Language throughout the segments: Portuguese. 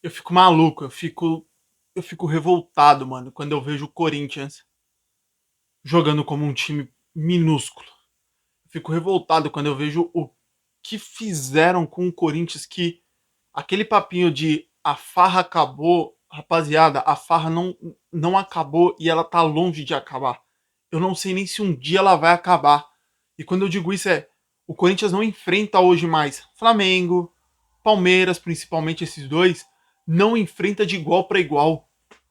Eu fico maluco, eu fico revoltado, mano, quando eu vejo o Corinthians jogando como um time minúsculo. Eu fico revoltado quando eu vejo o que fizeram com o Corinthians, que aquele papinho de a farra acabou, rapaziada, a farra não acabou e ela tá longe de acabar. Eu não sei nem se um dia ela vai acabar. E quando eu digo isso o Corinthians não enfrenta hoje mais Flamengo, Palmeiras, principalmente esses dois, não enfrenta de igual para igual.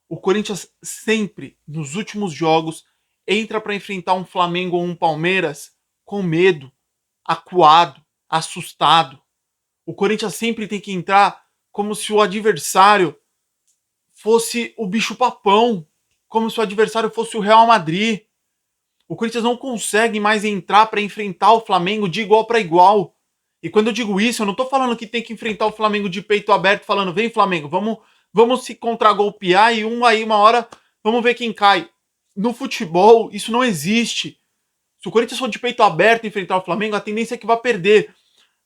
O Corinthians sempre, nos últimos jogos, entra para enfrentar um Flamengo ou um Palmeiras com medo, acuado, assustado. O Corinthians sempre tem que entrar como se o adversário fosse o bicho-papão, como se o adversário fosse o Real Madrid. O Corinthians não consegue mais entrar para enfrentar o Flamengo de igual para igual. E quando eu digo isso, eu não tô falando que tem que enfrentar o Flamengo de peito aberto, falando, vem Flamengo, vamos se contragolpear e aí uma hora vamos ver quem cai. No futebol, isso não existe. Se o Corinthians for de peito aberto enfrentar o Flamengo, a tendência é que vai perder.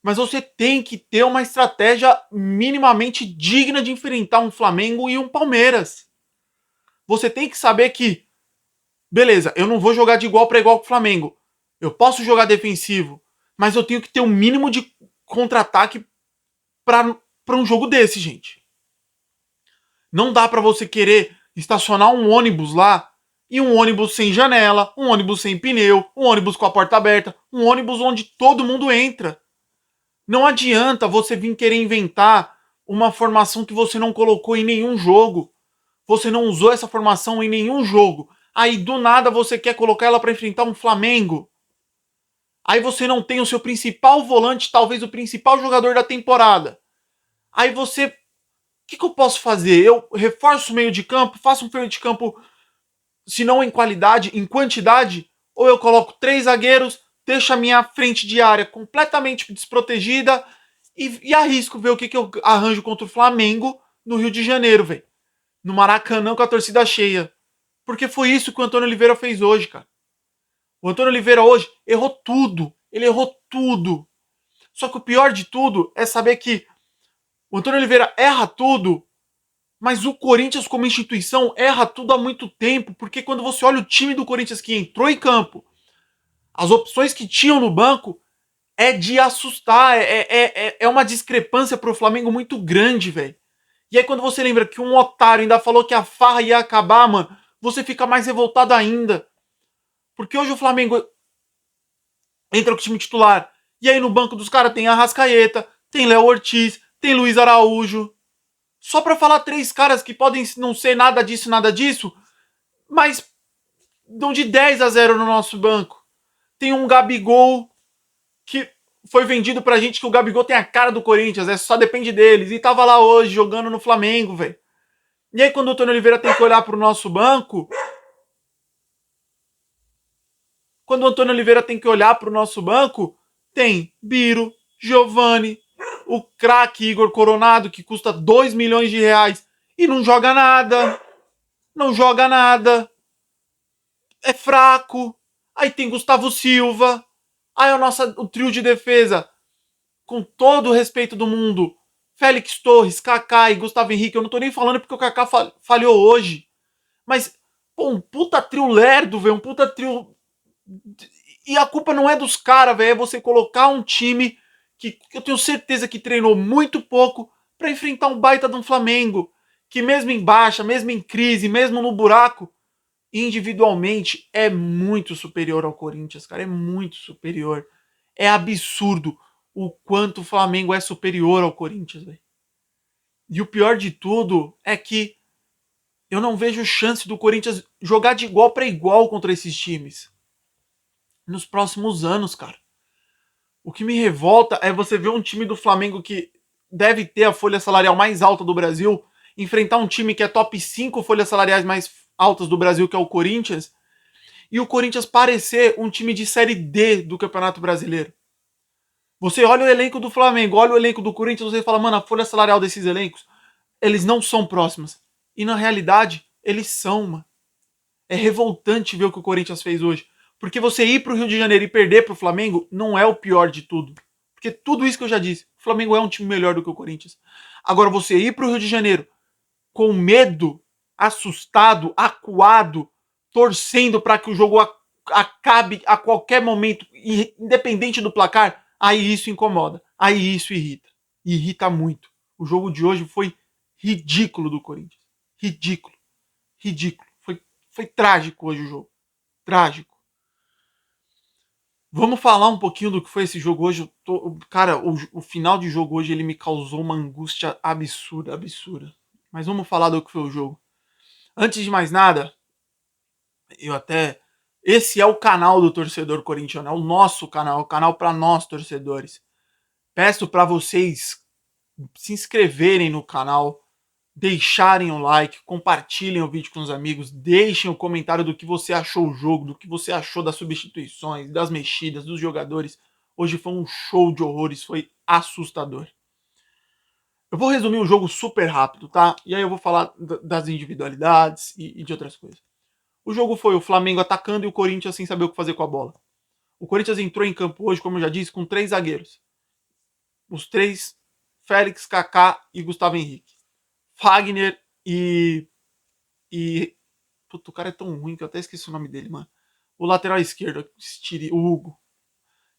Mas você tem que ter uma estratégia minimamente digna de enfrentar um Flamengo e um Palmeiras. Você tem que saber que, beleza, eu não vou jogar de igual para igual com o Flamengo. Eu posso jogar defensivo, mas eu tenho que ter um mínimo de contra-ataque para um jogo desse, gente. Não dá para você querer estacionar um ônibus lá e um ônibus sem janela, um ônibus sem pneu, um ônibus com a porta aberta, um ônibus onde todo mundo entra. Não adianta você vir querer inventar uma formação que você não colocou em nenhum jogo. Você não usou essa formação em nenhum jogo. Aí do nada você quer colocar ela para enfrentar um Flamengo. Aí você não tem o seu principal volante, talvez o principal jogador da temporada. Aí você. O que eu posso fazer? Eu reforço o meio de campo, faço um meio de campo, se não em qualidade, em quantidade, ou eu coloco três zagueiros, deixo a minha frente de área completamente desprotegida e arrisco ver o que eu arranjo contra o Flamengo no Rio de Janeiro, velho. No Maracanã com a torcida cheia. Porque foi isso que o Antônio Oliveira fez hoje, cara. O Antônio Oliveira hoje errou tudo. Ele errou tudo. Só que o pior de tudo é saber que o Antônio Oliveira erra tudo, mas o Corinthians, como instituição, erra tudo há muito tempo. Porque quando você olha o time do Corinthians que entrou em campo, as opções que tinham no banco, é de assustar. É uma discrepância pro Flamengo muito grande, velho. E aí, quando você lembra que um otário ainda falou que a farra ia acabar, mano, você fica mais revoltado ainda. Porque hoje o Flamengo entra com o time titular. E aí no banco dos caras tem Arrascaeta, tem Léo Ortiz, tem Luiz Araújo. Só pra falar três caras que podem não ser nada disso, mas dão de 10-0 no nosso banco. Tem um Gabigol que foi vendido pra gente que o Gabigol tem a cara do Corinthians, só depende deles. E tava lá hoje jogando no Flamengo, velho. E aí quando o Antônio Oliveira tem que olhar pro nosso banco, quando o Antônio Oliveira tem que olhar pro nosso banco, tem Biro, Giovani, o craque Igor Coronado, que custa 2 milhões de reais e não joga nada. Não joga nada. É fraco. Aí tem Gustavo Silva. Aí o trio de defesa, com todo o respeito do mundo, Félix Torres, Kaká e Gustavo Henrique. Eu não tô nem falando porque o Kaká falhou hoje. Mas, pô, um puta trio lerdo, velho. Um puta trio. E a culpa não é dos caras, velho. É você colocar um time que eu tenho certeza que treinou muito pouco para enfrentar um baita de um Flamengo. Que mesmo em baixa, mesmo em crise, mesmo no buraco, individualmente é muito superior ao Corinthians, cara. É muito superior. É absurdo o quanto o Flamengo é superior ao Corinthians, velho. E o pior de tudo é que eu não vejo chance do Corinthians jogar de igual para igual contra esses times nos próximos anos, cara. O que me revolta é você ver um time do Flamengo que deve ter a folha salarial mais alta do Brasil enfrentar um time que é top 5 folhas salariais mais altas do Brasil, que é o Corinthians, e o Corinthians parecer um time de série D do Campeonato Brasileiro. Você olha o elenco do Flamengo, olha o elenco do Corinthians, você fala, mano, a folha salarial desses elencos, eles não são próximas. E na realidade, eles são, mano. É revoltante ver o que o Corinthians fez hoje. Porque você ir pro Rio de Janeiro e perder pro Flamengo não é o pior de tudo. Porque tudo isso que eu já disse, o Flamengo é um time melhor do que o Corinthians. Agora, você ir pro Rio de Janeiro com medo, assustado, acuado, torcendo para que o jogo acabe a qualquer momento, independente do placar, aí isso incomoda, aí isso irrita. Irrita muito. O jogo de hoje foi ridículo do Corinthians. Ridículo. Ridículo. Foi trágico hoje o jogo. Trágico. Vamos falar um pouquinho do que foi esse jogo hoje. Cara, o final de jogo hoje ele me causou uma angústia absurda, absurda. Mas vamos falar do que foi o jogo. Antes de mais nada, eu até. Esse é o canal do torcedor corintiano, é o nosso canal, o canal para nós torcedores. Peço para vocês se inscreverem no canal, deixarem o like, compartilhem o vídeo com os amigos, deixem o comentário do que você achou do jogo, do que você achou das substituições, das mexidas, dos jogadores. Hoje foi um show de horrores, foi assustador. Eu vou resumir o jogo super rápido, tá? E aí eu vou falar das individualidades e de outras coisas. O jogo foi o Flamengo atacando e o Corinthians sem saber o que fazer com a bola. O Corinthians entrou em campo hoje, como eu já disse, com 3 zagueiros. Os 3, Félix, Kaká e Gustavo Henrique. Fagner e... Puta, o cara é tão ruim que eu até esqueci o nome dele, mano. O lateral esquerdo, o Hugo.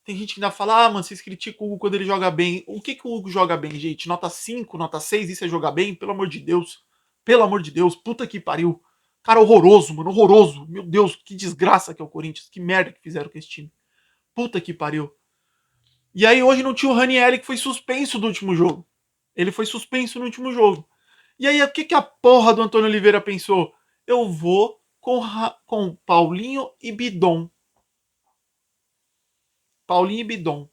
Tem gente que ainda fala, mano, vocês criticam o Hugo quando ele joga bem. O que o Hugo joga bem, gente? Nota 5, nota 6, isso é jogar bem? Pelo amor de Deus. Pelo amor de Deus, puta que pariu. Cara horroroso, mano, horroroso. Meu Deus, que desgraça que é o Corinthians. Que merda que fizeram com esse time. Puta que pariu. E aí hoje não tinha o Ranieri, que foi suspenso do último jogo. Ele foi suspenso no último jogo. E aí o que a porra do Antônio Oliveira pensou? Eu vou com Paulinho e Bidon. Paulinho e Bidon.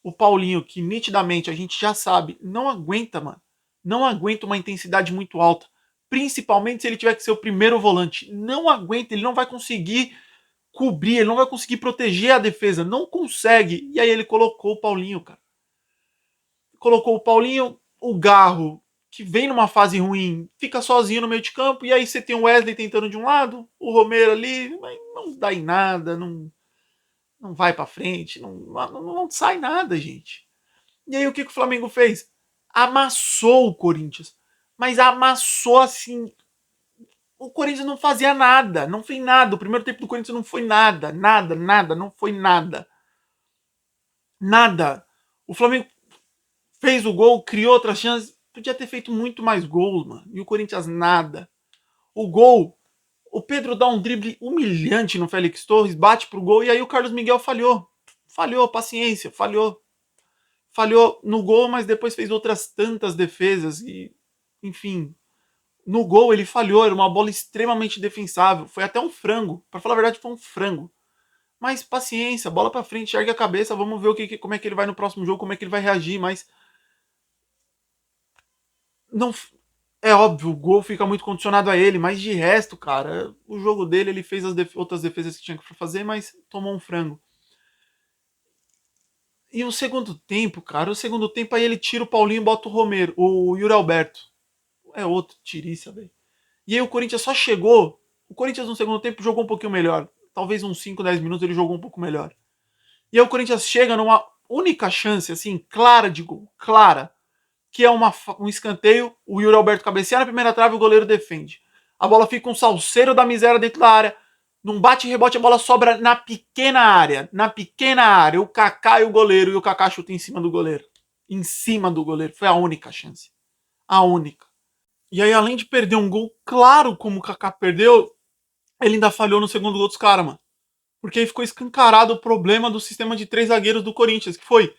O Paulinho, que nitidamente a gente já sabe, não aguenta, mano. Não aguenta uma intensidade muito alta. Principalmente se ele tiver que ser o primeiro volante. Não aguenta, ele não vai conseguir cobrir, ele não vai conseguir proteger a defesa. Não consegue. E aí ele colocou o Paulinho, cara. Colocou o Paulinho, o Garro, que vem numa fase ruim, fica sozinho no meio de campo. E aí você tem o Wesley tentando de um lado, o Romero ali, mas não dá em nada, não vai pra frente, não sai nada, gente. E aí o que o Flamengo fez? Amassou o Corinthians. Mas amassou assim. O Corinthians não fazia nada, não fez nada. O primeiro tempo do Corinthians não foi nada, nada, não foi nada. Nada. O Flamengo fez o gol, criou outras chances, podia ter feito muito mais gols, mano. E o Corinthians nada. O gol, o Pedro dá um drible humilhante no Félix Torres, bate pro gol e aí o Carlos Miguel falhou. Falhou, paciência, falhou. Falhou no gol, mas depois fez outras tantas defesas e, enfim, no gol ele falhou, era uma bola extremamente defensável, foi até um frango, para falar a verdade foi um frango. Mas paciência, bola para frente, ergue a cabeça, vamos ver como é que ele vai no próximo jogo, como é que ele vai reagir, mas não é óbvio, o gol fica muito condicionado a ele, mas de resto, cara, o jogo dele, ele fez as outras defesas que tinha que fazer, mas tomou um frango. E o segundo tempo, cara, aí ele tira o Paulinho e bota o Romero, o Yuri Alberto. É outro tiriça, velho. E aí o Corinthians só chegou. O Corinthians no segundo tempo jogou um pouquinho melhor. Talvez uns 5, 10 minutos ele jogou um pouco melhor. E aí o Corinthians chega numa única chance, assim, clara de gol. Clara. Que é um escanteio. O Yuri Alberto cabeceia na primeira trave e o goleiro defende. A bola fica um salseiro da miséria dentro da área. Num bate e rebote, a bola sobra na pequena área. Na pequena área. O Kaká e o goleiro. E o Kaká chuta em cima do goleiro. Em cima do goleiro. Foi a única chance. A única. E aí, além de perder um gol claro como o Kaká perdeu, ele ainda falhou no segundo gol dos caras, mano. Porque aí ficou escancarado o problema do sistema de 3 zagueiros do Corinthians, que foi,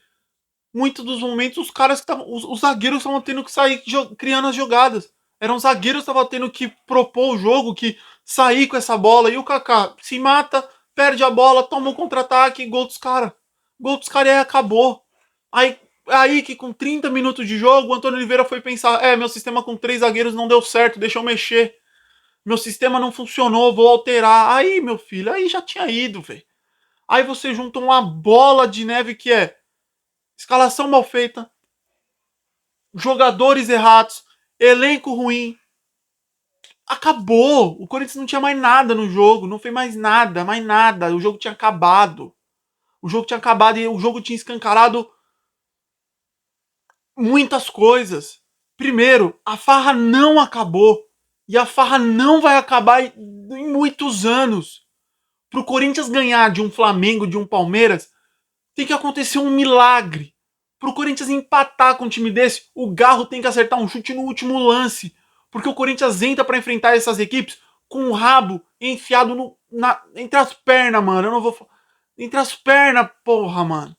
muitos dos momentos, os caras que estavam. Os zagueiros estavam tendo que sair criando as jogadas. Eram os zagueiros que estavam tendo que propor o jogo, que sair com essa bola. E o Kaká se mata, perde a bola, toma um contra-ataque, gol dos caras. Gol dos caras e aí acabou. Aí que com 30 minutos de jogo, o Antônio Oliveira foi pensar: meu sistema com 3 zagueiros não deu certo, deixa eu mexer. Meu sistema não funcionou, vou alterar. Aí, meu filho, aí já tinha ido, velho. Aí você junta uma bola de neve que é escalação mal feita, jogadores errados, elenco ruim. Acabou. O Corinthians não tinha mais nada no jogo, não fez mais nada, mais nada. O jogo tinha acabado. O jogo tinha acabado e o jogo tinha escancarado muitas coisas. Primeiro, a farra não acabou. E a farra não vai acabar em muitos anos. Pro Corinthians ganhar de um Flamengo, de um Palmeiras, tem que acontecer um milagre. Pro Corinthians empatar com um time desse, o Garro tem que acertar um chute no último lance. Porque o Corinthians entra para enfrentar essas equipes com o rabo enfiado entre as pernas, mano. Eu não vou. Entre as pernas, porra, mano.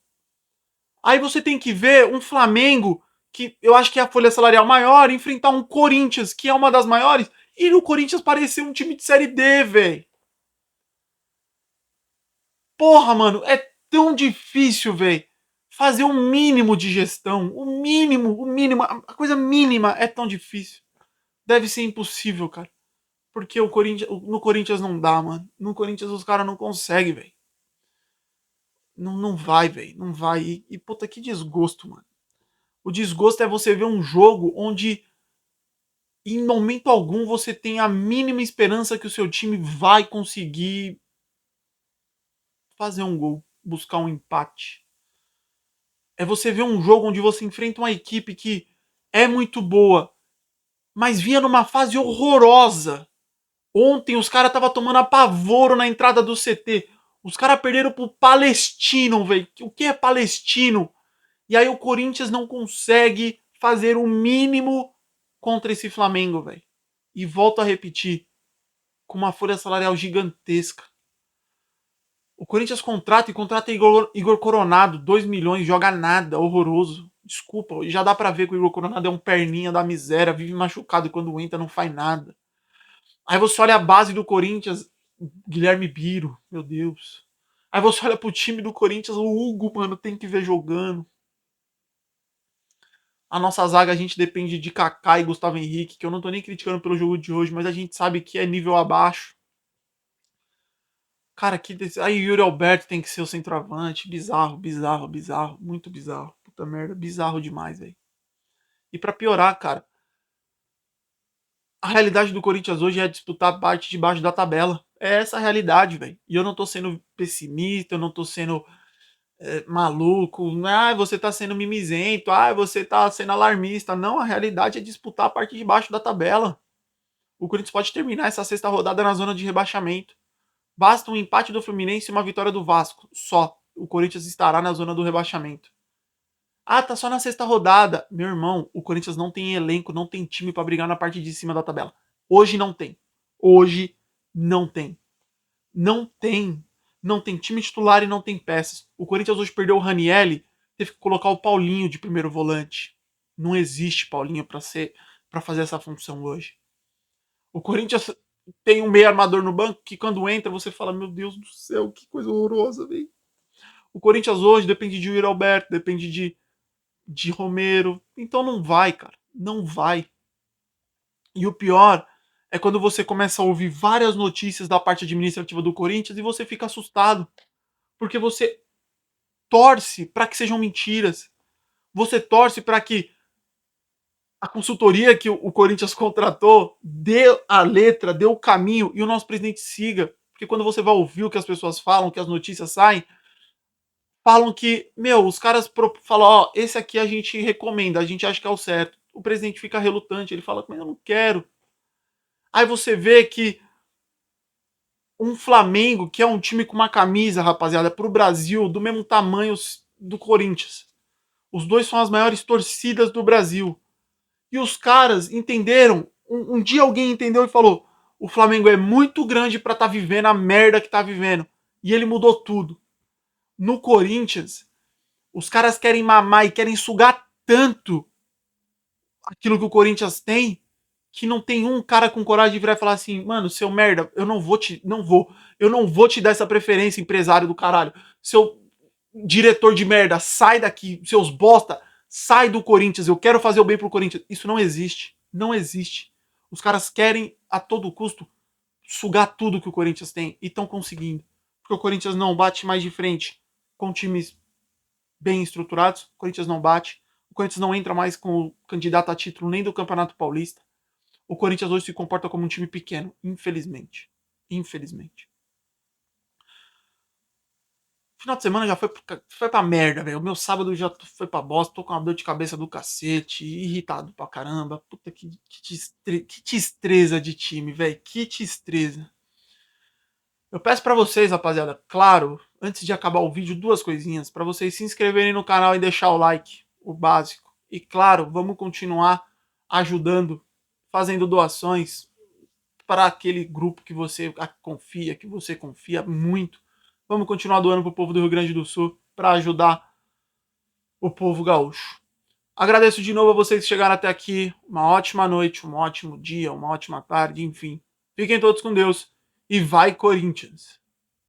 Aí você tem que ver um Flamengo, que eu acho que é a folha salarial maior, enfrentar um Corinthians, que é uma das maiores, e o Corinthians parecer um time de Série D, velho. Porra, mano, é tão difícil, velho. Fazer o mínimo de gestão. O mínimo, a coisa mínima é tão difícil. Deve ser impossível, cara. Porque no Corinthians não dá, mano. No Corinthians os caras não conseguem, velho. Não, não vai, velho. Não vai. Puta, que desgosto, mano. O desgosto é você ver um jogo onde em momento algum você tem a mínima esperança que o seu time vai conseguir fazer um gol, buscar um empate. É você ver um jogo onde você enfrenta uma equipe que é muito boa, mas vinha numa fase horrorosa. Ontem os caras estavam tomando apavoro na entrada do CT. Os caras perderam pro Palestino, velho. O que é Palestino? E aí o Corinthians não consegue fazer o mínimo contra esse Flamengo, velho. E volto a repetir, com uma folha salarial gigantesca. O Corinthians contrata Igor Coronado, 2 milhões, joga nada, horroroso. Desculpa, já dá pra ver que o Igor Coronado é um perninha da miséria, vive machucado e quando entra não faz nada. Aí você olha a base do Corinthians, Guilherme Biro, meu Deus. Aí você olha pro time do Corinthians, o Hugo, mano, tem que ver jogando. A nossa zaga a gente depende de Kaká e Gustavo Henrique, que eu não tô nem criticando pelo jogo de hoje, mas a gente sabe que é nível abaixo. Cara, aí o Yuri Alberto tem que ser o centroavante. Bizarro, bizarro, bizarro. Muito bizarro. Puta merda, bizarro demais, velho. E pra piorar, cara, a realidade do Corinthians hoje é disputar a parte de baixo da tabela. É essa a realidade, velho. E eu não tô sendo pessimista, eu não tô sendo maluco. Ah, você tá sendo mimizento. Ah, você tá sendo alarmista. Não, a realidade é disputar a parte de baixo da tabela. O Corinthians pode terminar essa sexta rodada na zona de rebaixamento. Basta um empate do Fluminense e uma vitória do Vasco. Só. O Corinthians estará na zona do rebaixamento. Ah, tá só na sexta rodada. Meu irmão, o Corinthians não tem elenco, não tem time para brigar na parte de cima da tabela. Hoje não tem. Hoje não tem. Não tem. Não tem time titular e não tem peças. O Corinthians hoje perdeu o Ranielli, teve que colocar o Paulinho de primeiro volante. Não existe Paulinho para fazer essa função hoje. O Corinthians tem um meio armador no banco que quando entra você fala, meu Deus do céu, que coisa horrorosa, velho. O Corinthians hoje depende de Yuri Alberto, depende de Romero. Então não vai, cara. Não vai. E o pior é quando você começa a ouvir várias notícias da parte administrativa do Corinthians e você fica assustado. Porque você torce para que sejam mentiras. Você torce para que a consultoria que o Corinthians contratou dê a letra, dê o caminho e o nosso presidente siga. Porque quando você vai ouvir o que as pessoas falam, que as notícias saem, falam que, meu, os caras falam, ó, esse aqui a gente recomenda, a gente acha que é o certo. O presidente fica relutante, ele fala, mas eu não quero. Aí você vê que um Flamengo, que é um time com uma camisa, rapaziada, pro Brasil, do mesmo tamanho do Corinthians. Os dois são as maiores torcidas do Brasil. E os caras entenderam. Um dia alguém entendeu e falou: o Flamengo é muito grande para estar vivendo a merda que tá vivendo. E ele mudou tudo. No Corinthians, os caras querem mamar e querem sugar tanto aquilo que o Corinthians tem, que não tem um cara com coragem de virar e falar assim, mano, seu merda, eu não vou te dar essa preferência, empresário do caralho. Seu diretor de merda, sai daqui, seus bosta, sai do Corinthians, eu quero fazer o bem pro Corinthians. Isso não existe, não existe. Os caras querem a todo custo sugar tudo que o Corinthians tem e estão conseguindo. Porque o Corinthians não bate mais de frente com times bem estruturados, o Corinthians não bate. O Corinthians não entra mais como candidato a título nem do Campeonato Paulista. O Corinthians hoje se comporta como um time pequeno, infelizmente. Infelizmente. final de semana já foi pra merda, velho. O meu sábado já foi pra bosta, tô com uma dor de cabeça do cacete, irritado pra caramba. Puta que destreza de time, velho. Que destreza. Eu peço pra vocês, rapaziada, claro, antes de acabar o vídeo, duas coisinhas. Pra vocês se inscreverem no canal e deixar o like, o básico. E claro, vamos continuar ajudando, fazendo doações para aquele grupo que você confia muito. Vamos continuar doando pro povo do Rio Grande do Sul para ajudar o povo gaúcho. Agradeço de novo a vocês que chegaram até aqui. Uma ótima noite, um ótimo dia, uma ótima tarde, enfim. Fiquem todos com Deus e vai Corinthians!